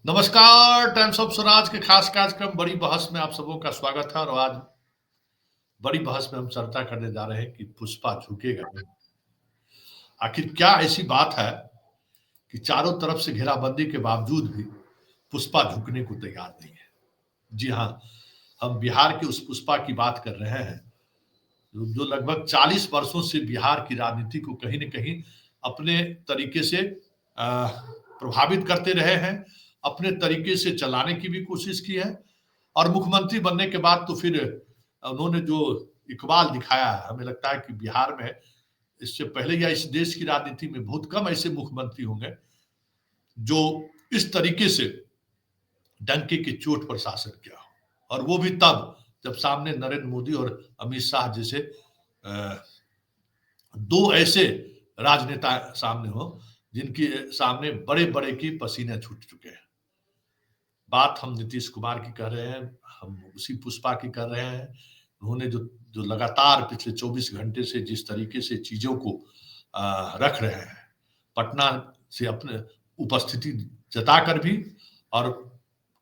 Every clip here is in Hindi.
नमस्कार। टाइम्स ऑफ स्वराज के खास कार्यक्रम बड़ी बहस में आप सबों का स्वागत है। और आज बड़ी बहस में हम चर्चा करने जा रहे हैं कि पुष्पा झुकेगा नहीं। आखिर क्या ऐसी बात है कि चारों तरफ से घेराबंदी के बावजूद भी पुष्पा झुकने को तैयार नहीं है। जी हाँ, हम बिहार के उस पुष्पा की बात कर रहे हैं जो लगभग 40 वर्षों से बिहार की राजनीति को कहीं न कहीं अपने तरीके से प्रभावित करते रहे हैं, अपने तरीके से चलाने की भी कोशिश की है। और मुख्यमंत्री बनने के बाद तो फिर उन्होंने जो इकबाल दिखाया है, हमें लगता है कि बिहार में इससे पहले या इस देश की राजनीति में बहुत कम ऐसे मुख्यमंत्री होंगे जो इस तरीके से डंके की चोट पर शासन किया हो। और वो भी तब जब सामने नरेंद्र मोदी और अमित शाह जैसे दो ऐसे राजनेता सामने हो जिनके सामने बड़े बड़े की पसीने छूट चुके हैं। बात हम नीतीश कुमार की कर रहे हैं, हम उसी पुष्पा की कर रहे हैं। उन्होंने जो जो लगातार पिछले 24 घंटे से जिस तरीके से चीजों को रख रहे हैं, पटना से अपने उपस्थिति जताकर भी और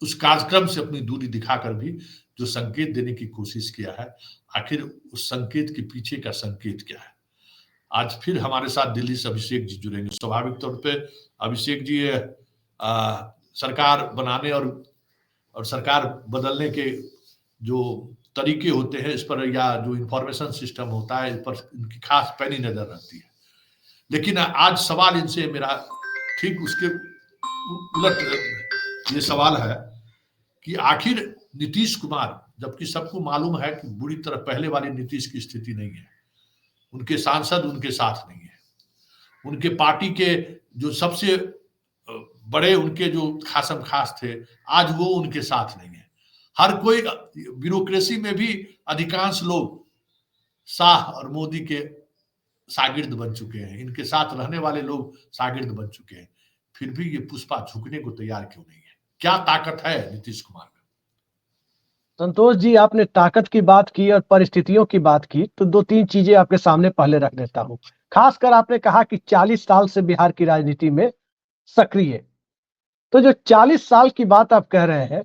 उस कार्यक्रम से अपनी दूरी दिखाकर भी जो संकेत देने की कोशिश किया है, आखिर उस संकेत के पीछे का संकेत क्या है? आज फिर हमारे साथ दिल्ली से अभिषेक जी जुड़ेंगे। स्वाभाविक तौर पे अभिषेक जी सरकार बनाने और सरकार बदलने के जो तरीके होते हैं इस पर, या जो इंफॉर्मेशन सिस्टम होता है इस पर इनकी खास पैनी नजर रहती है। लेकिन आज सवाल इनसे मेरा ठीक उसके उलट ये सवाल है कि आखिर नीतीश कुमार, जबकि सबको मालूम है कि बुरी तरह पहले वाली नीतीश की स्थिति नहीं है, उनके सांसद उनके साथ नहीं है, उनके पार्टी के जो सबसे बड़े उनके जो खासम खास थे आज वो उनके साथ नहीं है। हर कोई ब्यूरोक्रेसी में भी अधिकांश लोग शाह और मोदी के शागिर्द बन चुके हैं, इनके साथ रहने वाले लोग शागिर्द बन चुके हैं। फिर भी ये पुष्पा झुकने को तैयार क्यों नहीं है? क्या ताकत है नीतीश कुमार में? संतोष जी, आपने ताकत की बात की और परिस्थितियों की बात की, तो दो तीन चीजें आपके सामने पहले रख देता हूं। खासकर आपने कहा कि 40 साल से बिहार की राजनीति में सक्रिय, तो जो 40 साल की बात आप कह रहे हैं,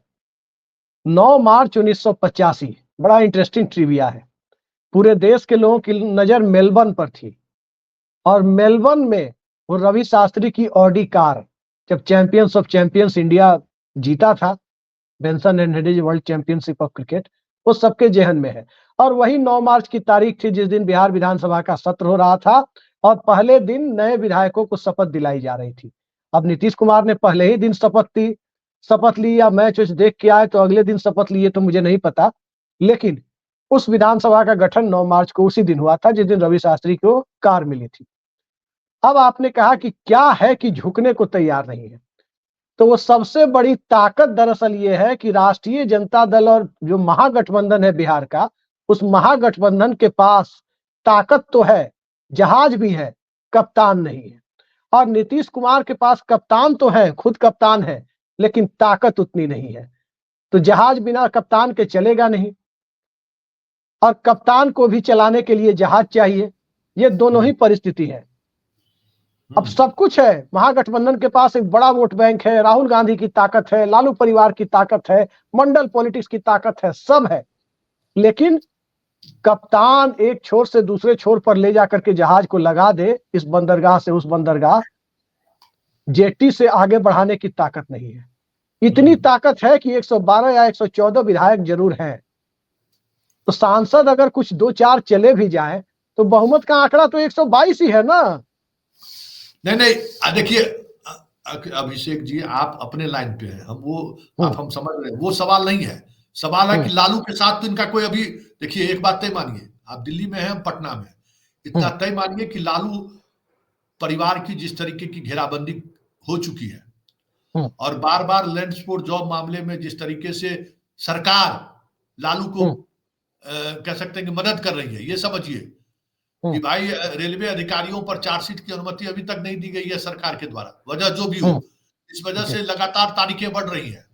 9 मार्च 1985, बड़ा इंटरेस्टिंग ट्रिविया है। पूरे देश के लोगों की नजर मेलबर्न पर थी और मेलबर्न में वो रवि शास्त्री की ऑडी कार, जब चैंपियंस ऑफ चैंपियंस इंडिया जीता था, Benson and Hedges world championship of cricket, वो सबके जेहन में है। और वही 9 मार्च की तारीख थी जिस दिन बिहार विधानसभा का सत्र हो रहा था और पहले दिन नए विधायकों को शपथ दिलाई जा रही थी। अब नीतीश कुमार ने पहले ही दिन शपथ ली या मैच देख के आए तो अगले दिन शपथ लिए, तो मुझे नहीं पता। लेकिन उस विधानसभा का गठन 9 मार्च को उसी दिन हुआ था जिस दिन रवि शास्त्री को कार मिली थी। अब आपने कहा कि क्या है कि झुकने को तैयार नहीं है, तो वो सबसे बड़ी ताकत दरअसल ये है कि राष्ट्रीय जनता दल और जो महागठबंधन है बिहार का, उस महागठबंधन के पास ताकत तो है, जहाज भी है, कप्तान नहीं है। और नीतीश कुमार के पास कप्तान तो है, खुद कप्तान है, लेकिन ताकत उतनी नहीं है। तो जहाज बिना कप्तान के चलेगा नहीं और कप्तान को भी चलाने के लिए जहाज चाहिए। ये दोनों ही परिस्थिति है। अब सब कुछ है, महागठबंधन के पास एक बड़ा वोट बैंक है, राहुल गांधी की ताकत है, लालू परिवार की ताकत है, मंडल पॉलिटिक्स की ताकत है, सब है। लेकिन कप्तान एक छोर से दूसरे छोर पर ले जाकर के जहाज को लगा दे, इस बंदरगाह से उस बंदरगाह, जेटी से आगे बढ़ाने की ताकत नहीं है। इतनी ताकत है कि 112 या 114 विधायक जरूर हैं, तो सांसद अगर कुछ 2-4 चले भी जाए तो बहुमत का आंकड़ा तो 122 ही है ना। नहीं, देखिए अभिषेक जी, आप अपने लाइन पे हैं, हम समझ रहे हैं, वो सवाल नहीं है। सवाल है कि लालू के साथ तो इनका कोई अभी, देखिए एक बात तय मानिए, आप दिल्ली में हैं, हम पटना में, इतना तय मानिए कि लालू परिवार की जिस तरीके की घेराबंदी हो चुकी है और बार बार लैंड फॉर जॉब मामले में जिस तरीके से सरकार लालू को कह सकते हैं कि मदद कर रही है, ये समझिए कि भाई रेलवे अधिकारियों पर चार्जशीट की अनुमति अभी तक नहीं दी गई है सरकार के द्वारा, वजह जो भी हो, इस वजह से लगातार तारीखें बढ़ रही हैं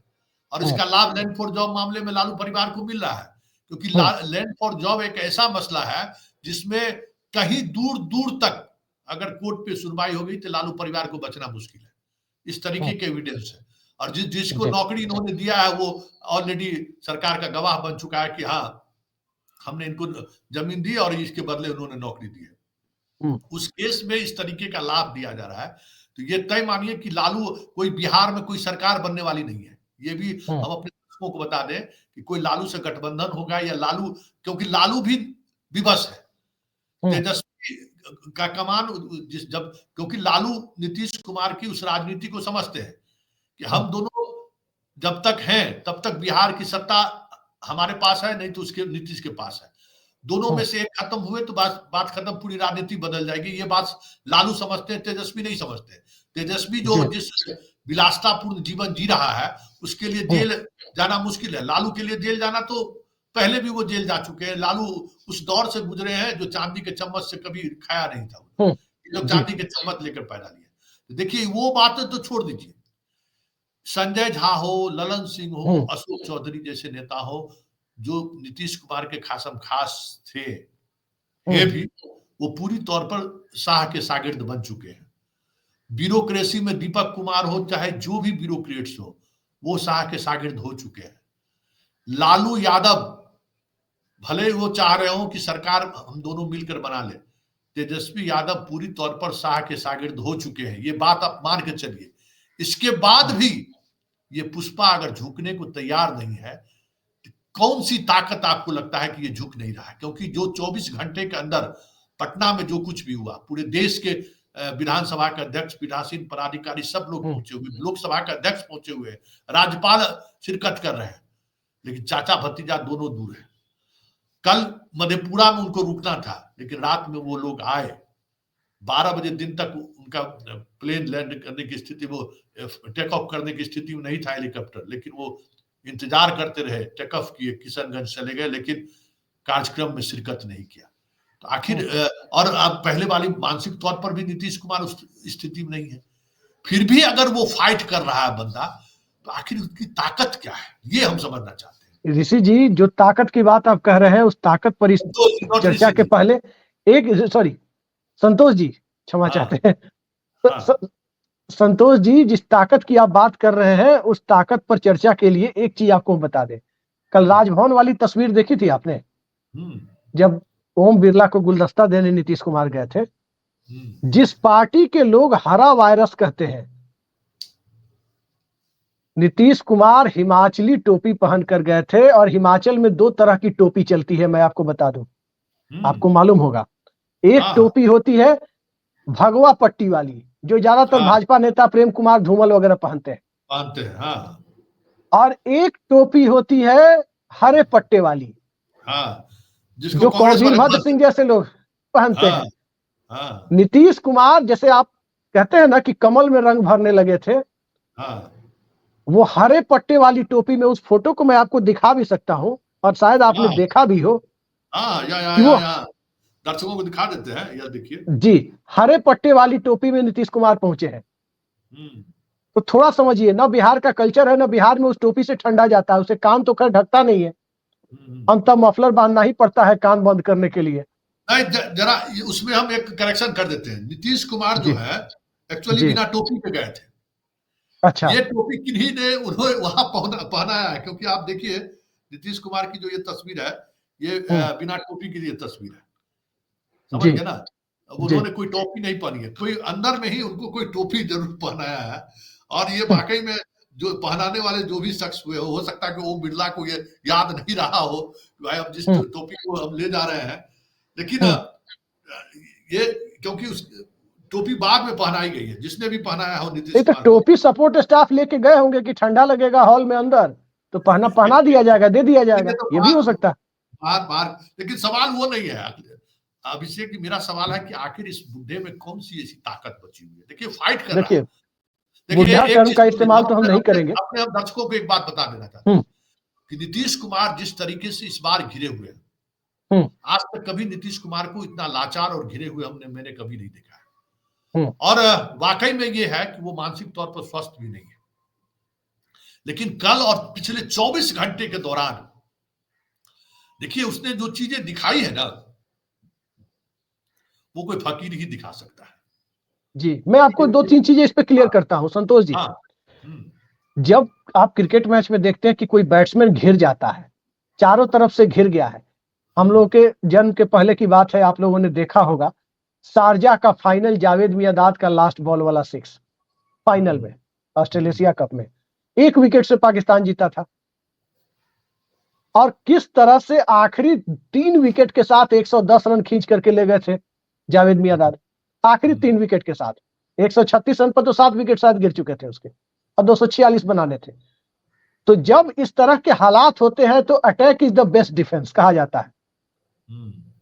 और इसका लाभ लैंड फॉर जॉब मामले में लालू परिवार को मिल रहा है, क्योंकि लैंड फॉर जॉब एक ऐसा मसला है जिसमें कहीं दूर दूर तक अगर कोर्ट पे सुनवाई हो गई तो लालू परिवार को बचना मुश्किल है। इस तरीके के एविडेंस है। और जिसको जी नौकरी इन्होंने दिया है वो ऑलरेडी सरकार का गवाह बन चुका है कि हाँ हमने इनको जमीन दी और इसके बदले उन्होंने नौकरी दी है। उस केस में इस तरीके का लाभ दिया जा रहा है, तो ये तय मानिए कि लालू कोई बिहार में कोई सरकार बनने वाली नहीं है। ये भी हम अपने दर्शकों को बता दें कि कोई लालू से गठबंधन होगा या लालू, क्योंकि लालू भी विवश है। तेजस्वी का कमान जब, क्योंकि लालू नीतीश कुमार की उस राजनीति को समझते हैं कि हम दोनों जब तक हैं तब तक बिहार की सत्ता हमारे पास है, नहीं तो उसके नीतीश के पास है। दोनों में से एक खत्म हुए तो बात खत्म, पूरी राजनीति बदल जाएगी। ये बात लालू समझते हैं, तेजस्वी नहीं समझते। तेजस्वी जो जिस विलासतापूर्ण जीवन जी रहा है उसके लिए जेल जाना मुश्किल है। लालू के लिए जेल जाना तो पहले भी वो जेल जा चुके हैं। लालू उस दौर से गुजरे हैं जो चांदी के चम्मच से कभी खाया नहीं था, जो चांदी के चम्मच लेकर पैदा लिया। तो देखिए वो बात तो छोड़ दीजिए, संजय झा हो, ललन सिंह हो, अशोक चौधरी जैसे नेता हो जो नीतीश कुमार के खासम खास थे, ये भी वो पूरी तौर पर शाह के शागिर्द बन चुके हैं। ब्यूरोक्रेसी में दीपक कुमार हो चाहे जो भी ब्यूरोक्रेट्स हो, वो शाह के शागिर्द हो चुके हैं। लालू यादव भले वो चाह रहे हो कि सरकार हम दोनों मिलकर बना ले, तेजस्वी यादव पूरी तौर पर शाह के शागिर्द हो चुके हैं। ये बात आप मान के चलिए। इसके बाद भी ये पुष्पा अगर झुकने को तैयार नहीं है, कौन सी ताकत आपको लगता है कि ये झुक नहीं रहा है? क्योंकि जो 24 घंटे के अंदर पटना में जो कुछ भी हुआ, पूरे देश के विधानसभा के अध्यक्ष, पीठासीन पदाधिकारी सब लोग पहुंचे हुए, लोकसभा के अध्यक्ष पहुंचे हुए, राज्यपाल शिरकत कर रहे हैं, लेकिन चाचा भतीजा दोनों दूर है। कल मधेपुरा में उनको रुकना था, लेकिन रात में वो लोग आए। 12 बजे दिन तक उनका प्लेन लैंड करने की स्थिति, वो टेक ऑफ करने की स्थिति में नहीं था हेलीकॉप्टर, लेकिन वो इंतजार करते रहे, टेक ऑफ किए, किशनगंज चले गए, लेकिन कार्यक्रम में शिरकत नहीं किया। तो आखिर और अब पहले वाली मानसिक तौर पर भी नीतीश कुमार उस स्थिति में नहीं है। फिर भी अगर वो फाइट कर रहा है बंदा, तो आखिर उसकी ताकत क्या है, ये हम समझना चाहते हैं। ऋषि जी, जो ताकत की बात आप कह रहे हैं, उस ताकत पर इस चर्चा के पहले संतोष जी क्षमा चाहते हैं। संतोष जी, जिस ताकत की आप बात कर रहे हैं, उस ताकत पर चर्चा के लिए एक चीज आपको बता दें। कल राजभवन वाली तस्वीर देखी थी आपने, जब ओम बिरला को गुलदस्ता देने नीतीश कुमार गए थे? जिस पार्टी के लोग हरा वायरस कहते हैं, नीतीश कुमार हिमाचली टोपी पहन कर गए थे। और हिमाचल में 2 तरह की टोपी चलती है, मैं आपको बता दूं, आपको मालूम होगा। एक टोपी होती है भगवा पट्टी वाली, जो ज्यादातर भाजपा नेता प्रेम कुमार धूमल वगैरह पहनते हैं। और एक टोपी होती है हरे पट्टे वाली, जो कौरवीरभद्र सिंह जैसे लोग पहनते हैं। नीतीश कुमार, जैसे आप कहते हैं ना कि कमल में रंग भरने लगे थे, वो हरे पट्टे वाली टोपी में, उस फोटो को मैं आपको दिखा भी सकता हूं और शायद आपने देखा भी हो। दर्शकों को दिखा देते हैं, यह देखिए जी, हरे पट्टे वाली टोपी में नीतीश कुमार पहुंचे हैं। तो थोड़ा समझिए, ना बिहार का कल्चर है, ना बिहार में उस टोपी से ठंडा जाता है। उसे कान तो खैर ढकता नहीं है, हम तब मफलर बांधना ही पड़ता है कान बंद करने के लिए। नहीं, जरा उसमें हम एक करेक्शन कर देते हैं। नीतीश कुमार जो है एक्चुअली बिना टोपी के गए थे। अच्छा, ये टोपी किन्हीं ने उन्होंने वहां पहनाया है, क्योंकि आप देखिए नीतीश कुमार की जो ये तस्वीर है, ये बिना टोपी की ये तस्वीर है, समझ गए ना? उन्होंने कोई टोपी नहीं पहनी है, कोई अंदर में ही उनको कोई टोपी जरूर पहनाया है। और ये वाकई में जो पहनाने वाले जो भी शख्स हुए, हो सकता है कि ओम बिरला को ये याद नहीं रहा हो भाई हम जिस टोपी को हम ले जा रहे हैं, लेकिन ये क्योंकि उस टोपी बाद में पहनाई गई है, जिसने भी पहनाया हो नीतीश कुमार। तो टोपी सपोर्ट स्टाफ लेके गए होंगे कि ठंडा लगेगा हॉल में अंदर, तो पहना दिया जाएगा, दे दिया जाएगा, ये भी हो सकता है। लेकिन सवाल वो नहीं है अभिषेक, मेरा सवाल है कि आखिर इस बुढ़े में कौन सी ऐसी ताकत बची हुई है? देखिए फाइट कर रहा है। बुढ़ा टर्म का इस्तेमाल तो हम नहीं करेंगे। अपने हम दर्शकों को एक बात बता देना चाहते हैं कि नीतीश कुमार जिस तरीके से इस बार घिरे हुए हैं, आज तक कभी नीतीश कुमार को इतना लाचार और घिरे हुए मैंने कभी नहीं देखा है। और वाकई में ये है कि वो मानसिक तौर पर स्वस्थ भी नहीं है। लेकिन कल और पिछले 24 घंटे के दौरान देखिए उसने जो चीजें दिखाई है ना, वो कोई फकीर ही दिखा सकता है। जी, मैं आपको 2-3 चीजें इस पे क्लियर करता हूं संतोष जी। जब आप क्रिकेट मैच में देखते हैं कि कोई बैट्समैन घिर जाता है, चारों तरफ से घिर गया है। हम लोगों के जन्म के पहले की बात है, आप लोगों ने देखा होगा शारजाह का फाइनल, जावेद मियांदाद का लास्ट बॉल वाला 6 फाइनल में, ऑस्ट्रेलेशिया कप में 1 विकेट से पाकिस्तान जीता था। और किस तरह से आखिरी 3 विकेट के साथ 110 रन खींच करके ले गए थे जावेद मियांदाद, आखिरी 3 विकेट के साथ 136 रन पर तो 7 विकेट शायद गिर चुके थे उसके, और 246 बनाने थे। तो जब इस तरह के हालात होते हैं तो attack is the best defence कहा जाता है।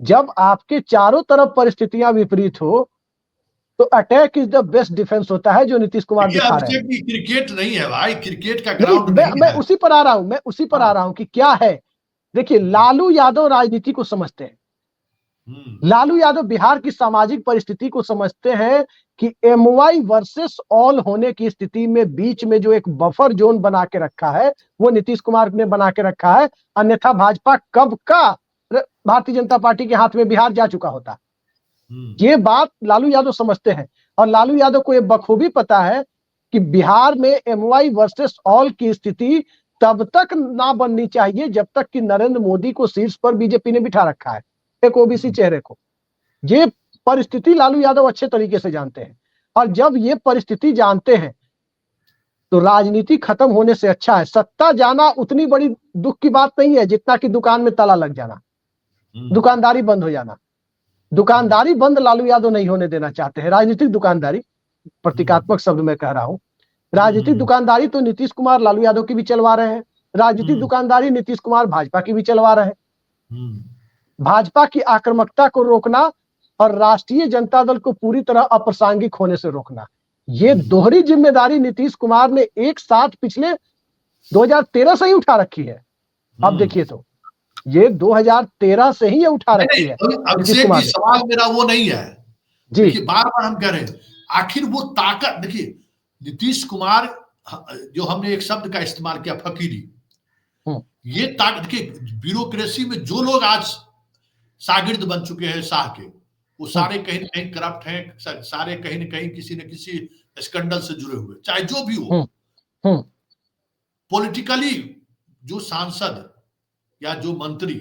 जब आपके चारों तरफ परिस्थितियां विपरीत हो तो attack is the best defence होता है, जो नीतीश कुमार दिखा रहे हैं। क्रिकेट नहीं है भाई, क्रिकेट का नहीं, ग्राउंड नहीं मैं है। उसी पर आ रहा हूं, मैं उसी पर आ रहा हूं कि क्या है। देखिए, लालू यादव राजनीति को समझते हैं, लालू यादव बिहार की सामाजिक परिस्थिति को समझते हैं कि एमवाई वर्सेस ऑल होने की स्थिति में बीच में जो एक बफर जोन बना के रखा है वो नीतीश कुमार ने बना के रखा है, अन्यथा भाजपा कब का भारतीय जनता पार्टी के हाथ में बिहार जा चुका होता। ये बात लालू यादव समझते हैं, और लालू यादव को ये बखूबी पता है कि बिहार में एमवाई वर्सेस ऑल की स्थिति तब तक ना बननी चाहिए जब तक कि नरेंद्र मोदी को शीर्ष पर बीजेपी ने बिठा रखा है, एक ओबीसी चेहरे को। ये परिस्थिति लालू यादव अच्छे तरीके से जानते हैं, और जब ये परिस्थिति जानते हैं तो राजनीति खत्म होने से अच्छा है सत्ता जाना उतनी बड़ी दुख की बात नहीं है जितना कि दुकान में ताला लग जाना, दुकानदारी बंद हो जाना। दुकानदारी बंद लालू यादव नहीं होने देना चाहते हैं। राजनीतिक दुकानदारी, प्रतीकात्मक शब्द में कह रहा हूं, राजनीतिक दुकानदारी तो नीतीश कुमार लालू यादव की भी चलवा रहे हैं, राजनीतिक दुकानदारी नीतीश कुमार भाजपा की भी चलवा रहे हैं। भाजपा की आक्रामकता को रोकना और राष्ट्रीय जनता दल को पूरी तरह अप्रासंगिक होने से रोकना, ये दोहरी जिम्मेदारी नीतीश कुमार ने एक साथ पिछले 2013 से ही उठा रखी है। अब देखिए, तो ये 2013 से ही ये उठा रखी है। अभिषेक जी, सवाल मेरा वो नहीं है जी, देखिए, बार बार हम कह रहे हैं आखिर वो ताकत। देखिए, नीतीश कुमार, जो हमने एक शब्द का इस्तेमाल किया, फकीरी, ये ताकत। देखिए, ब्यूरोक्रेसी में जो लोग आज शागिर्द बन चुके हैं शाह के, वो सारे कहीं न कहीं करप्ट हैं, सारे कहीं न कहीं किसी न किसी स्कैंडल से जुड़े हुए, चाहे जो भी हो। पॉलिटिकली जो सांसद या जो मंत्री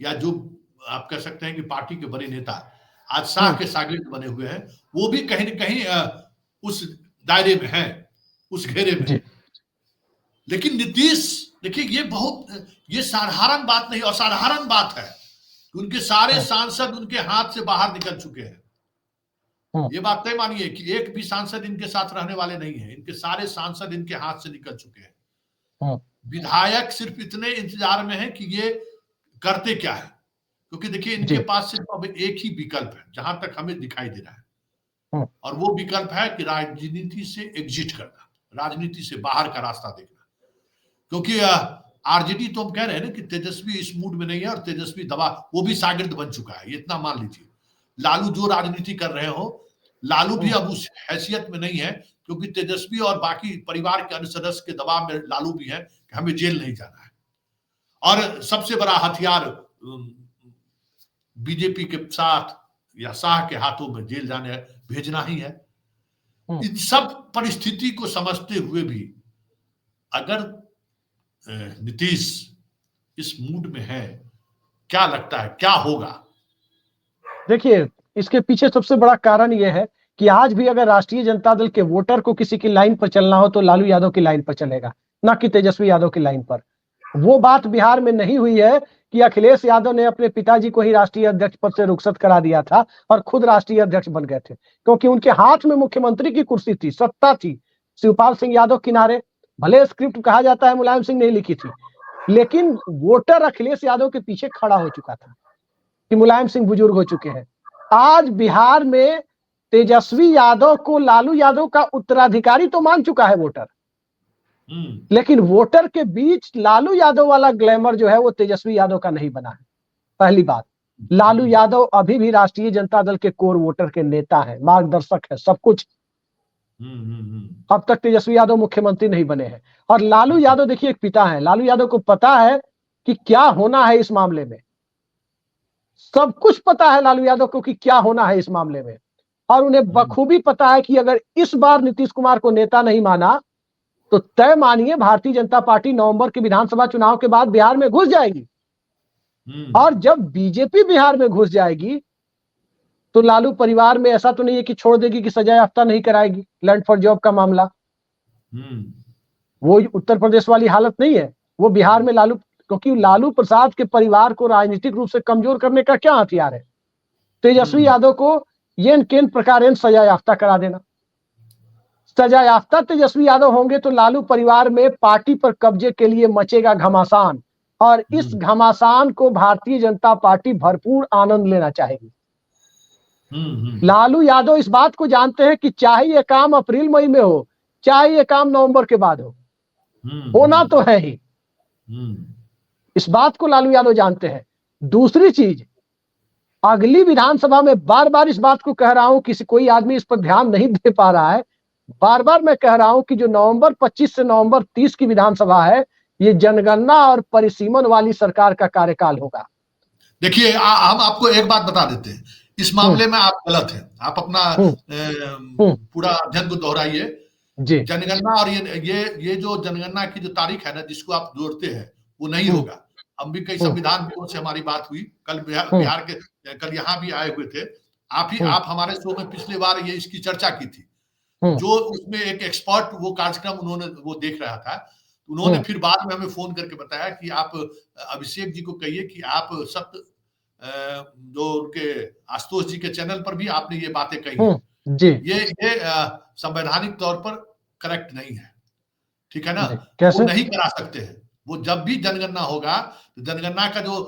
या जो आप कह सकते हैं कि पार्टी के बड़े नेता आज शाह के शागिर्द बने हुए हैं, वो भी कहीं न कहीं उस दायरे में हैं, उस घेरे में। लेकिन नीतीश, देखिए, ये साधारण बात नहीं, असाधारण बात है कि उनके सारे सांसद उनके हाथ से बाहर निकल चुके हैं। ये बात तय मानिए कि एक भी सांसद इनके साथ रहने वाले नहीं है, इनके सारे सांसद इनके हाथ से निकल चुके हैं। विधायक सिर्फ इतने इंतजार में है कि ये करते क्या है, क्योंकि देखिए, इनके पास सिर्फ अब एक ही विकल्प है जहां तक हमें दिखाई दे रहा है, और वो विकल्प है कि राजनीति से एग्जिट करना, राजनीति से बाहर का रास्ता देखना। क्योंकि आरजेडी तो हम कह रहे हैं ना कि तेजस्वी इस मूड में नहीं है, और तेजस्वी दबा, वो भी शागिर्द बन चुका है, ये इतना मान लीजिए। लालू जो राजनीति कर रहे हो, लालू भी अब उस हैसियत में नहीं है, क्योंकि तेजस्वी और बाकी परिवार के अन्य सदस्य के दबाव में लालू भी है कि हमें जेल नहीं जाना है। और सबसे बड़ा हथियार बीजेपी के साथ या शाह के हाथों में जेल जाने भेजना ही है। इन सब परिस्थिति को समझते हुए भी अगर नीतीश इस मूड में है, क्या लगता है क्या होगा? देखिए, इसके पीछे सबसे बड़ा कारण यह है कि आज भी अगर राष्ट्रीय जनता दल के वोटर को किसी की लाइन पर चलना हो तो लालू यादव की लाइन पर चलेगा, ना कि तेजस्वी यादव की लाइन पर। वो बात बिहार में नहीं हुई है कि अखिलेश यादव ने अपने पिताजी को ही राष्ट्रीय अध्यक्ष पद से रुखसत करा दिया था और खुद राष्ट्रीय अध्यक्ष बन गए थे, क्योंकि उनके हाथ में मुख्यमंत्री की कुर्सी थी, सत्ता थी। शिवपाल सिंह यादव किनारे, भले स्क्रिप्ट कहा जाता है मुलायम सिंह ने लिखी थी, लेकिन वोटर अखिलेश यादव के पीछे खड़ा हो चुका था कि मुलायम सिंह बुजुर्ग हो चुके हैं। आज बिहार में तेजस्वी यादव को लालू यादव का उत्तराधिकारी तो मान चुका है वोटर, लेकिन वोटर के बीच लालू यादव वाला ग्लैमर जो है वो तेजस्वी यादव का नहीं बना है। पहली बात, लालू यादव अभी भी राष्ट्रीय जनता दल के कोर वोटर के नेता हैं, मार्गदर्शक है, सब कुछ। अब तक तेजस्वी यादव मुख्यमंत्री नहीं बने हैं, और लालू यादव देखिए एक पिता है, लालू यादव को पता है कि क्या होना है इस मामले में, सब कुछ पता है लालू यादव को कि क्या होना है इस मामले में, और उन्हें बखूबी पता है कि अगर इस बार नीतीश कुमार को नेता नहीं माना तो तय मानिए भारतीय जनता पार्टी नवंबर के विधानसभा चुनाव के बाद बिहार में घुस जाएगी। और जब बीजेपी बिहार में घुस जाएगी तो लालू परिवार में ऐसा तो नहीं है कि छोड़ देगी कि सजा याफ्ता नहीं कराएगी। लैंड फॉर जॉब का मामला, वो उत्तर प्रदेश वाली हालत नहीं है। वो बिहार में लालू, क्योंकि लालू प्रसाद के परिवार को राजनीतिक रूप से कमजोर करने का क्या हथियार है? तेजस्वी यादव को येन केन प्रकार सजा याफ्ता करा देना। सजा याफ्ता तेजस्वी यादव होंगे तो लालू परिवार में पार्टी पर कब्जे के लिए मचेगा घमासान, और इस घमासान को भारतीय जनता पार्टी भरपूर आनंद लेना चाहेगी। लालू यादव इस बात को जानते हैं कि चाहे यह काम अप्रैल मई में हो, चाहे यह काम नवंबर के बाद हो, होना तो है ही। इस बात को लालू यादव जानते हैं। दूसरी चीज, अगली विधानसभा में बार बार इस बात को कह रहा हूं, किसी कोई आदमी इस पर ध्यान नहीं दे पा रहा है, बार बार मैं कह रहा हूं कि जो नवंबर 25 से नवंबर 30 की विधानसभा है, ये जनगणना और परिसीमन वाली सरकार का कार्यकाल होगा। देखिए, हम आपको एक बात बता देते हैं, इस मामले में आप गलत हैं। आप अपना पूरा अध्ययन को दोहराइए। जनगणना और ये जो जनगणना की जो तारीख है ना, जिसको आप जोड़ते हैं, वो नहीं होगा। हम भी कई संविधान से हमारी बात हुई, कल बिहार के कल यहाँ भी आए हुए थे आप हमारे शो में पिछली बार ये इसकी चर्चा की थी। जो उसमें एक एक्सपर्ट वो कार्यक्रम उन्होंने वो देख रहा था, उन्होंने फिर बाद में हमें फोन करके बताया कि आप अभिषेक जी को कहिए कि आप सत्य जो उनके आशुतोष जी के चैनल पर भी आपने ये बातें कही हैं, ये संवैधानिक तौर पर करेक्ट नहीं है, ठीक है ना? वो नहीं करा सकते हैं। वो जब भी जनगणना होगा तो जनगणना का जो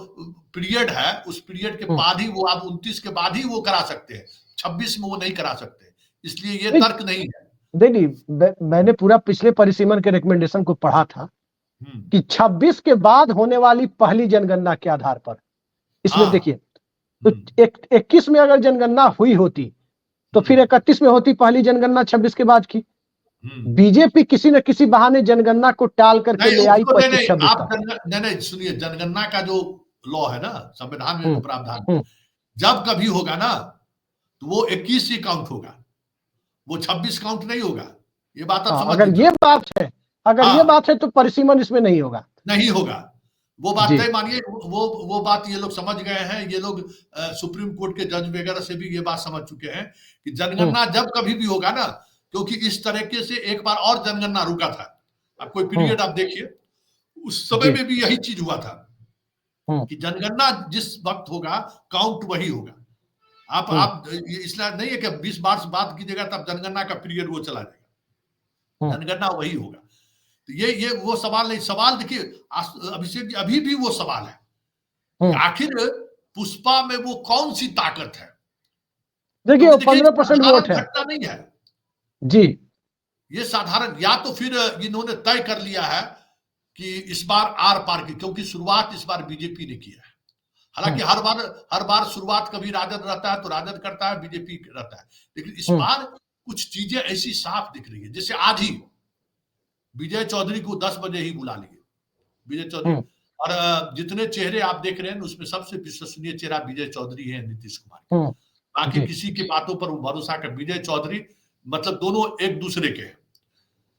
पीरियड है, उस पीरियड के बाद ही वो आप 29 के बाद ही वो करा सकते हैं, 26 में वो नहीं करा सकते। इसलिए ये तर्क नहीं है। नहीं, मैंने पूरा पिछले परिसीमन के रिकमेंडेशन को पढ़ा था कि 26 के बाद होने वाली पहली जनगणना के आधार पर, इसमें देखिए, तो 21 में अगर जनगणना हुई होती तो फिर 31 में होती पहली जनगणना 26 के बाद की। बीजेपी किसी न किसी बहाने जनगणना को टाल करके ले आई 25-26 तक। नहीं, सुनिए, जनगणना का जो लॉ है ना, संविधान में प्रावधान, जब कभी होगा ना तो वो 21 ही काउंट होगा, वो 26 काउंट नहीं होगा। ये बात आप समझ अगर ये बात है तो परिसीमन इसमें नहीं होगा। वो बात तय मानिए, वो बात ये लोग समझ गए हैं। ये लोग सुप्रीम कोर्ट के जज वगैरह से भी ये बात समझ चुके हैं कि जनगणना जब कभी भी होगा ना, क्योंकि इस तरीके से एक बार और जनगणना रुका था। अब कोई पीरियड आप देखिए, उस समय में भी यही चीज हुआ था कि जनगणना जिस वक्त होगा काउंट वही होगा। आप इसलिए नहीं है कि 20 बार से बात कीजिएगा तब जनगणना का पीरियड वो चला जाएगा, जनगणना वही होगा। तो ये वो सवाल नहीं। सवाल देखिए अभिषेक जी, अभी भी वो सवाल है, आखिर पुष्पा में वो कौन सी ताकत है? देखिए, 15% वोट है, घटना नहीं है जी। ये साधारण, या तो फिर इन्होंने तय कर लिया है कि इस बार आर पार की, क्योंकि शुरुआत इस बार बीजेपी ने किया है। हालांकि हर बार शुरुआत कभी राजद रहता है तो राजद करता है, बीजेपी रहता है, लेकिन इस बार कुछ चीजें ऐसी साफ दिख रही है। जैसे आज ही विजय चौधरी को 10 बजे ही बुला लिए, विजय चौधरी, और जितने चेहरे आप देख रहे हैं उसमें सबसे विश्वसनीय चेहरा विजय चौधरी है, नीतीश कुमार। बाकी किसी की बातों पर वो भरोसा कर, विजय चौधरी मतलब दोनों एक दूसरे के हैं,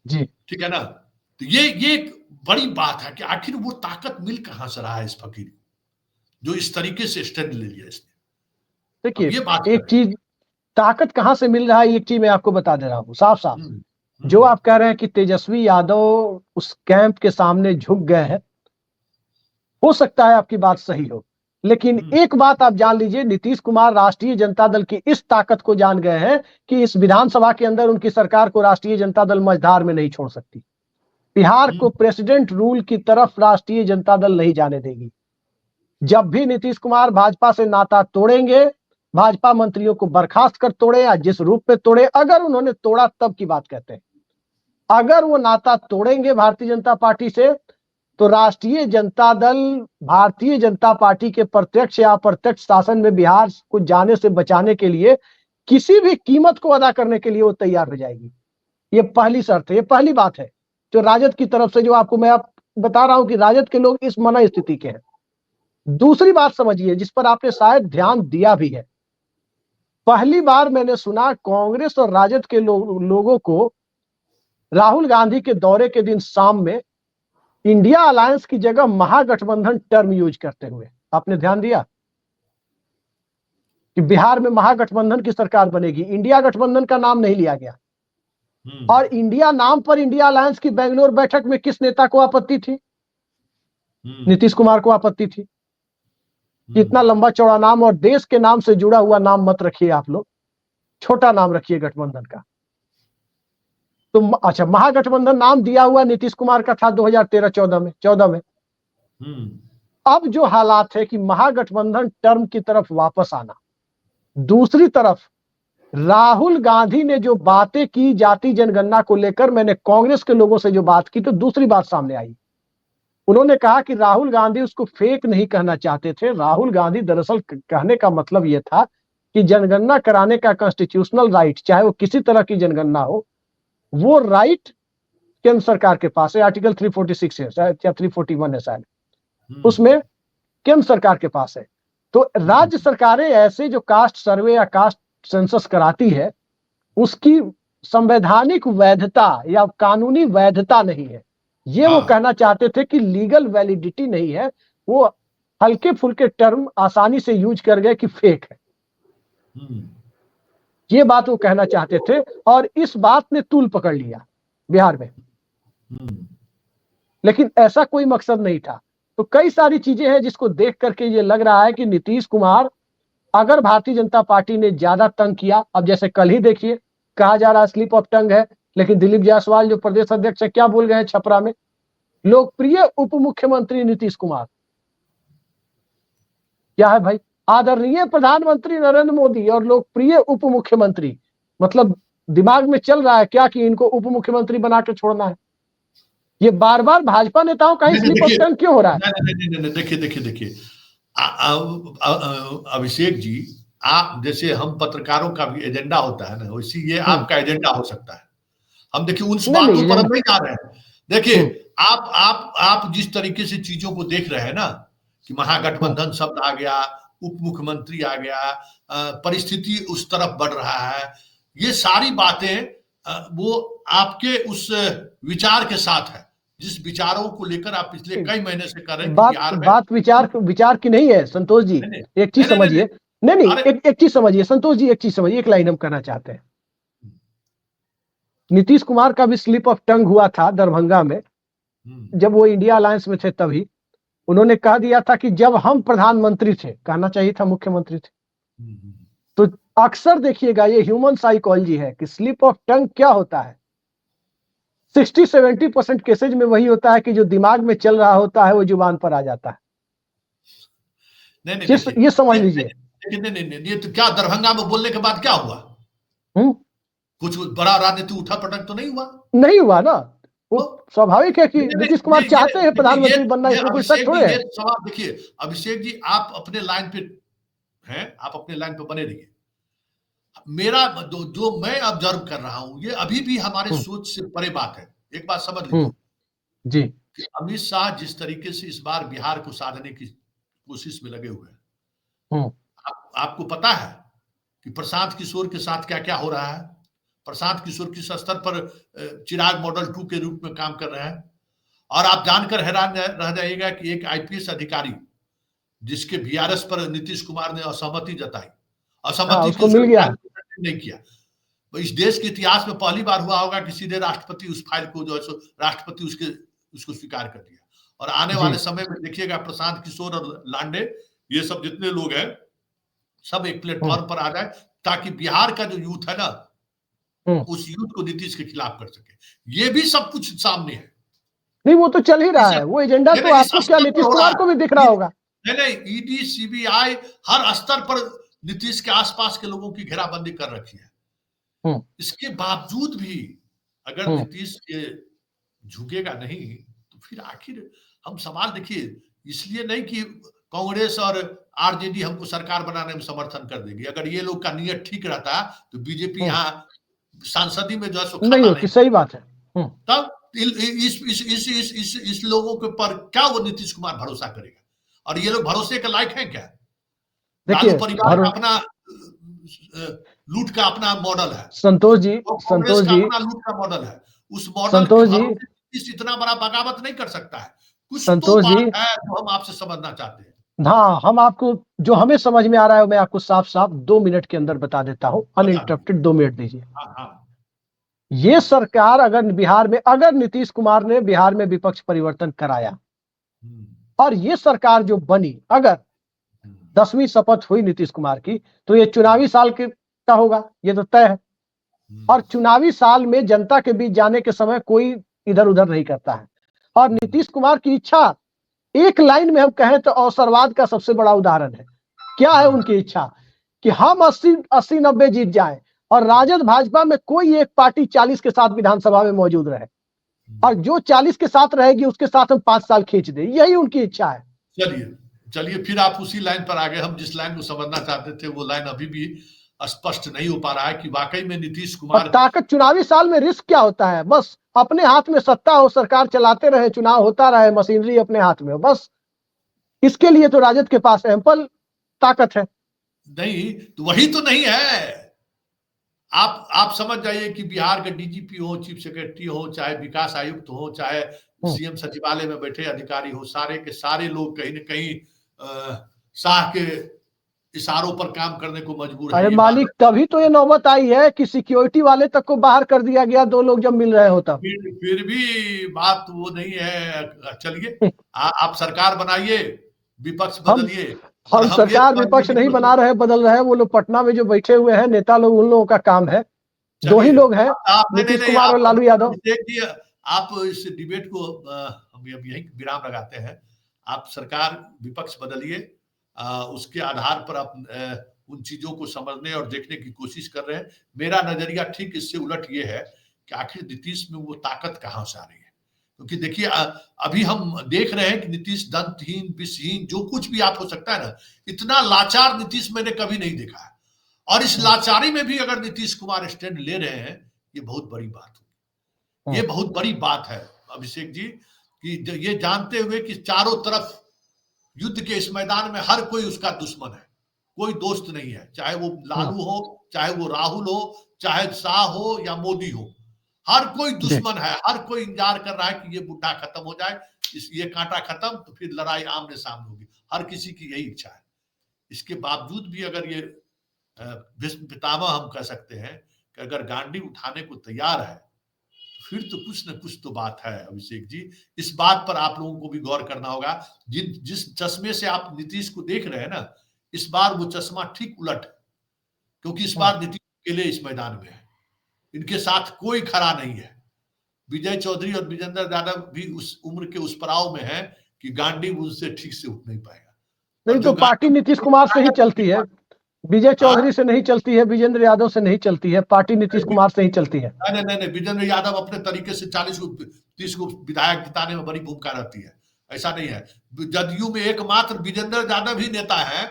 जी, ठीक है ना? तो ये एक बड़ी बात है कि आखिर वो ताकत मिल कहां से रहा है इस फकीर जो इस तरीके से स्टैंड ले लिया इसने। देखिए, एक चीज ताकत कहां से मिल रहा है, एक चीज मैं आपको बता दे रहा हूं साफ साफ। जो आप कह रहे हैं कि तेजस्वी यादव उस कैंप के सामने झुक गए हैं, हो सकता है आपकी बात सही हो, लेकिन एक बात आप जान लीजिए, नीतीश कुमार राष्ट्रीय जनता दल की इस ताकत को जान गए हैं कि इस विधानसभा के अंदर उनकी सरकार को राष्ट्रीय जनता दल मझधार में नहीं छोड़ सकती। बिहार को प्रेसिडेंट रूल की तरफ राष्ट्रीय जनता दल नहीं जाने देगी। जब भी नीतीश कुमार भाजपा से नाता तोड़ेंगे, भाजपा मंत्रियों को बर्खास्त कर तोड़े या जिस रूप में तोड़े, अगर उन्होंने तोड़ा तब की बात कहते हैं, अगर वो नाता तोड़ेंगे भारतीय जनता पार्टी से तो राष्ट्रीय जनता दल भारतीय जनता पार्टी के प्रत्यक्ष या अप्रत्यक्ष शासन में बिहार को जाने से बचाने के लिए किसी भी कीमत को अदा करने के लिए वो तैयार हो जाएगी। ये पहली शर्त है, ये पहली बात है जो राजद की तरफ से, जो आपको मैं बता रहा हूं कि राजद के लोग इस मना स्थिति के हैं। दूसरी बात समझिए, जिस पर आपने शायद ध्यान दिया भी है, पहली बार मैंने सुना कांग्रेस और राजद के लोगों को राहुल गांधी के दौरे के दिन शाम में इंडिया अलायंस की जगह महागठबंधन टर्म यूज करते हुए, आपने ध्यान दिया कि बिहार में महागठबंधन की सरकार बनेगी, इंडिया गठबंधन का नाम नहीं लिया गया। और इंडिया नाम पर इंडिया अलायंस की बेंगलोर बैठक में किस नेता को आपत्ति थी? नीतीश कुमार को आपत्ति थी। इतना लंबा चौड़ा नाम और देश के नाम से जुड़ा हुआ नाम मत रखिए आप लोग, छोटा नाम रखिए गठबंधन का। तो अच्छा, महागठबंधन नाम दिया हुआ नीतीश कुमार का था 2013-14 में। अब जो हालात है कि महागठबंधन टर्म की तरफ वापस आना, दूसरी तरफ राहुल गांधी ने जो बातें की जाति जनगणना को लेकर, मैंने कांग्रेस के लोगों से जो बात की तो दूसरी बात सामने आई। उन्होंने कहा कि राहुल गांधी उसको फेक नहीं कहना चाहते थे। राहुल गांधी दरअसल कहने का मतलब यह था कि जनगणना कराने का कॉन्स्टिट्यूशनल राइट, चाहे वो किसी तरह की जनगणना हो, वो राइट केंद्र सरकार के पास है। आर्टिकल 346 है या 341 है शायद, उसमें केंद्र सरकार के पास है। तो राज्य सरकारें ऐसे जो कास्ट सर्वे या कास्ट सेंसस कराती है, उसकी संवैधानिक वैधता या कानूनी वैधता नहीं है, ये वो कहना चाहते थे कि लीगल वैलिडिटी नहीं है। वो हल्के फुल्के टर्म आसानी से यूज कर गए कि फेक है, ये बात वो कहना चाहते थे। और इस बात ने तूल पकड़ लिया बिहार में, लेकिन ऐसा कोई मकसद नहीं था। तो कई सारी चीजें हैं जिसको देख करके ये लग रहा है कि नीतीश कुमार, अगर भारतीय जनता पार्टी ने ज्यादा तंग किया, अब जैसे कल ही देखिए कहा जा रहा है स्लिप ऑफ टंग है, लेकिन दिलीप जायसवाल जो प्रदेश अध्यक्ष है क्या बोल गए हैं छपरा में? लोकप्रिय उप मुख्यमंत्री नीतीश कुमार। क्या है भाई? आदरणीय प्रधानमंत्री नरेंद्र मोदी और लोकप्रिय उप मुख्यमंत्री, मतलब दिमाग में चल रहा है क्या कि इनको उप मुख्यमंत्री बना के छोड़ना है? ये बार बार भाजपा नेताओं का ही स्लिप ऑफ टंग क्यों हो रहा है? नहीं, देखिए अभिषेक जी, आप जैसे हम पत्रकारों का भी एजेंडा होता है ना, वैसे ये आपका एजेंडा हो सकता है। हम देखिए उन बातों पर हम नहीं जा रहे हैं। देखिए आप जिस तरीके से चीजों को देख रहे हैं ना, कि महागठबंधन शब्द आ गया, उप मुख्यमंत्री आ गया, परिस्थिति उस तरफ बढ़ रहा है, ये सारी बातें वो आपके उस विचार के साथ है, जिस विचारों को लेकर आप पिछले कई महीने से कर रहे हैं। बात विचार की नहीं है संतोष जी। एक चीज समझिए, नहीं एक चीज समझिए संतोष जी, एक चीज समझिए, एक लाइन हम कहना चाहते हैं। नीतीश कुमार का भी स्लिप ऑफ टंग हुआ था दरभंगा में, जब वो इंडिया अलायंस में थे। तभी उन्होंने कह दिया था कि जब हम प्रधानमंत्री थे, कहना चाहिए था मुख्यमंत्री थे। तो अक्सर देखिएगा ये ह्यूमन साइकोलॉजी है कि स्लिप ऑफ टंग क्या होता है। 60-70% केसेज में वही होता है कि जो दिमाग में चल रहा होता है वो जुबान पर आ जाता है। नहीं, ये समझ लीजिए। नहीं, ये तो क्या दरभंगा में बोलने के बाद क्या हुआ? कुछ बड़ा राजनीति उठा पटक तो नहीं हुआ? नहीं हुआ ना, वो स्वाभाविक है कि नीतीश कुमार चाहते हैं प्रधानमंत्री बनना, इसमें कोई शक थोड़े है। सवाल देखिए अभिषेक जी, आप अपने लाइन पे हैं, आप अपने लाइन पे बने रहिए। मेरा जो मैं ऑब्जर्व कर रहा हूं, ये अभी भी हमारे सोच से परे बात है। एक बात समझ लीजिए जी, कि अमित शाह जिस तरीके से इस बार बिहार को साधने की कोशिश में लगे हुए हैं, आपको पता है कि प्रशांत किशोर के साथ क्या क्या हो रहा है। प्रशांत किशोर किस स्तर पर चिराग मॉडल 2 के रूप में काम कर रहे हैं। और आप जानकर हैरान रह जाइएगा कि एक आईपीएस अधिकारी जिसके वीआरएस पर नीतीश कुमार ने असहमति जताई, असहमति उसको मिल गया नहीं किया। तो इस देश के इतिहास में पहली बार हुआ होगा कि सीधे राष्ट्रपति उस फाइल को जो है राष्ट्रपति उसको स्वीकार कर दिया। और आने वाले समय में देखिएगा प्रशांत किशोर और लांडे, ये सब जितने लोग हैं, सब एक प्लेटफॉर्म पर आ जाए ताकि बिहार का जो यूथ है ना, उस यूथ को नीतीश के खिलाफ कर सके। ये भी सब कुछ सामने है। नहीं, वो तो चल ही रहा है, वो एजेंडा तो आपको क्या नीतीश कुमार को भी दिख रहा होगा। नहीं, ईडी सीबीआई हर स्तर पर नीतीश के आसपास के लोगों की घेराबंदी कर रखी है। इसके बावजूद भी अगर नीतीश के झुकेगा नहीं तो फिर आखिर हम सवाल देखिए, इसलिए नहीं कि कांग्रेस और आरजेडी हमको सरकार बनाने में समर्थन कर देगी। अगर ये लोग का नियत ठीक रहता तो बीजेपी यहाँ सांसदी में जो है नहीं होती। सही बात है। तब इस लोगों के पर क्या वो नीतीश कुमार भरोसा करेगा? और ये लोग भरोसे के लायक हैं क्या? लालू परिवार का अपना लूट का अपना मॉडल है, संतोष जी, अपना लूट का मॉडल है। उस मॉडल के संतोष जी, भरोसे नीतीश इतना बड़ा बगावत नहीं कर सकता है। कुछ तो संतोष जी, बात है जो हम आपसे समझना चाहते हैं। हाँ, हम आपको जो हमें समझ में आ रहा है मैं आपको साफ-साफ 2 मिनट के अंदर बता देता हूँ। बता दीजिए। अनइंटरप्टेड 2 मिनट दीजिए। हाँ, हाँ। ये सरकार अगर नीतीश कुमार ने बिहार में विपक्ष परिवर्तन कराया हुँ, और ये सरकार जो बनी, अगर हुँ, 10वीं शपथ हुई नीतीश कुमार की, तो ये चुनावी साल का होगा, ये तो तय है। हुँ, और चुनावी साल में जनता के बीच जाने के समय कोई इधर-उधर नहीं करता है। और हुँ, नीतीश कुमार की इच्छा, एक लाइन में हम कहें तो अवसरवाद का सबसे बड़ा उदाहरण है। क्या है हुँ, उनकी इच्छा? कि हम 80-90 जीत जाएं और राजद भाजपा में कोई एक पार्टी 40 के साथ विधानसभा में मौजूद रहे हुँ। और जो 40 के साथ रहेगी उसके साथ हम 5 साल खींच दें, यही उनकी इच्छा है। चलिए, चलिए फिर आप उसी लाइन पर आ गए। हम जिस लाइन को समझना चाहते थे वो लाइन अभी भी स्पष्ट नहीं हो पा रहा है कि वाक़ई में नीतीश और कुमार ताकत, चुनावी साल में रिस्क क्या होता है? बस अपने हाथ में सत्ता हो, सरकार चलाते रहे, चुनाव होता रहे, मशीनरी अपने हाथ में हो, बस। इसके लिए तो राजद के पास एम्पल ताकत है। नहीं, तो वही तो नहीं है। आप समझ जाइए कि बिहार के डीजीपी हो, चीफ सेक्रेटरी हो, चाहे विकास आयुक्त हो, चाहे हम्म। सीएम सचिवालय में बैठे अधिकारी हो, सारे के सारे लोग कहीं न कहीं शाह के इशारों पर काम करने को मजबूर हैं, अरे ये बात मालिक, तभी तो ये नौबत आई है कि सिक्योरिटी वाले तक को बाहर कर दिया गया, 2 लोग जब मिल रहे हो तब। फिर भी बात वो नहीं है। चलिए, आप सरकार बनाइए, विपक्ष हम बदलिए और हम हम ये सरकार समझ विपक्ष लें नहीं कि बना रहे, बदल रहे हैं। वो लोग पटना में जो बैठे हुए हैं नेता लोग, उन लोगों का काम है। 2 ही चलिए, लोग हैं, आप नहीं, नहीं, नीतीश नहीं, कुमार आप और लालू यादव। अभिषेक जी, आप इस डिबेट को हम अब यहीं विराम लगाते हैं। आप सरकार विपक्ष बदलिए, उसके आधार पर आप उन चीज़ों को समझने और देखने की कोशिश कर रहे हैं। मेरा नज़रिया ठीक इससे उलट ये है कि आखिर नीतीश में वो ताकत कहाँ से आ रही है? क्योंकि देखिए, अभी हम देख रहे हैं कि नीतीश दंतहीन, विषहीन, जो कुछ भी आप हो सकता है ना, इतना लाचार नीतीश मैंने कभी नहीं देखा है। और इस हम्म, लाचारी में भी अगर नीतीश कुमार स्टैंड ले रहे हैं, ये बहुत बड़ी बात होगी। ये हम्म, बहुत बड़ी बात है अभिषेक जी, कि ये जानते हुए कि चारों तरफ युद्ध के इस मैदान में हर कोई उसका दुश्मन है, कोई दोस्त नहीं है। चाहे वो हम्म, लालू हो, चाहे वो राहुल हो, चाहे शाह हो या मोदी हो, हर कोई जी, दुश्मन है। हर कोई इंतजार कर रहा है कि ये बुड्ढा खत्म हो जाए, ये कांटा खत्म, तो फिर लड़ाई आमने सामने होगी। हर किसी की यही इच्छा है। इसके बावजूद भी अगर ये भीष्म पितामह हम कह सकते हैं कि अगर गांडी उठाने को तैयार है, तो फिर तो कुछ न कुछ तो बात है अभिषेक जी। इस बात पर आप लोगों को भी गौर करना होगा। जिस चश्मे से आप नीतीश को देख रहे हैं ना, इस बार वो चश्मा ठीक उलट है, क्योंकि इस हम्म। बार नीतीश अकेले इस मैदान में है। इनके साथ कोई खड़ा नहीं है। विजय चौधरी और विजेंद्र यादव भी उस उम्र के उस पड़ाव में है कि गांडी उनसे ठीक से उठ नहीं पाएगा। नहीं और तो जो पार्टी गांडी नीतीश कुमार से ही चलती है। विजय हाँ, चौधरी से नहीं चलती है, विजेंद्र यादव से नहीं चलती है, पार्टी नीतीश कुमार से ही चलती है। नहीं, नहीं, नहीं, विजेंद्र यादव अपने तरीके से 40 को 30 को विधायक जिताने में बड़ी भूमिका रहती है। ऐसा नहीं है। जदयू में एकमात्र विजेंद्र यादव ही नेता है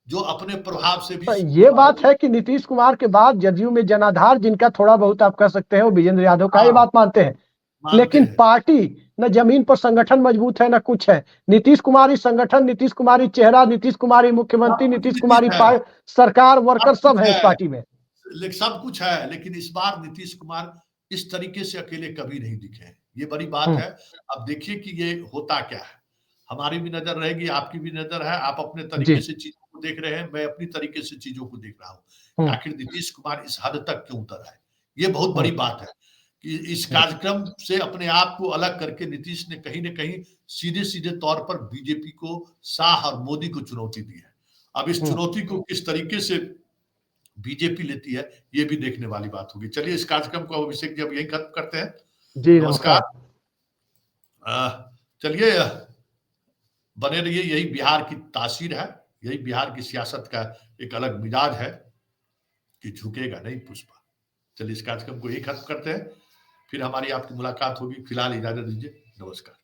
जो अपने प्रभाव से भी तो ये बात है कि नीतीश कुमार के बाद जदयू में जनाधार जिनका थोड़ा बहुत आप कह सकते हैं वो विजेंद्र यादव का, ये हाँ, बात मानते हैं। मानते लेकिन हैं। पार्टी न जमीन पर संगठन मजबूत है न कुछ है। नीतीश कुमार ही संगठन, नीतीश कुमार ही चेहरा, नीतीश कुमार ही मुख्यमंत्री, सब कुछ नीतीश कुमार ही नीतीश है, सरकार, वर्कर सब सब कुछ है इस है, पार्टी में। सब कुछ है, लेकिन इस बार नीतीश कुमार इस तरीके से अकेले कभी नहीं दिखे हैं। ये बड़ी बात हम्म, है। अब देखिए कि ये होता क्या है। हमारी भी नज़र रहेगी, आपकी भी नज़र है। आप अपने जी, तरीके से चीज़ों को देख रहे हैं, मैं अपनी तरीके से चीज़ों को देख रहा हूँ कि हम्म, आखिर नीतीश कुमार इस हद तक क्यों उतर आए। ये बहुत हम्म, बड़ी बात है कि इस जी, कार्यक्रम से अपने आप को अलग करके नीतीश ने कहीं न कहीं सीधे-सीधे तौर पर बीजेपी को, शाह और मोदी को चुनौती दी है। अब इस हम्म, चुनौती को किस तरीके से बीजेपी लेती है, ये भी देखने वाली बात होगी। चलिए, इस कार्यक्रम को अभिषेक जी अब यहीं खत्म करते हैं। जी, नमस्कार। नमस्कार। चलिए, बने रहिए। यही बिहार की तासीर है, यही बिहार की सियासत का एक अलग मिजाज है कि झुकेगा नहीं पुष्पा। चलिए, इस कार्यक्रम को यहीं खत्म करते हैं। फिर हमारी आपकी मुलाकात होगी। फिलहाल इजाजत दीजिए। नमस्कार।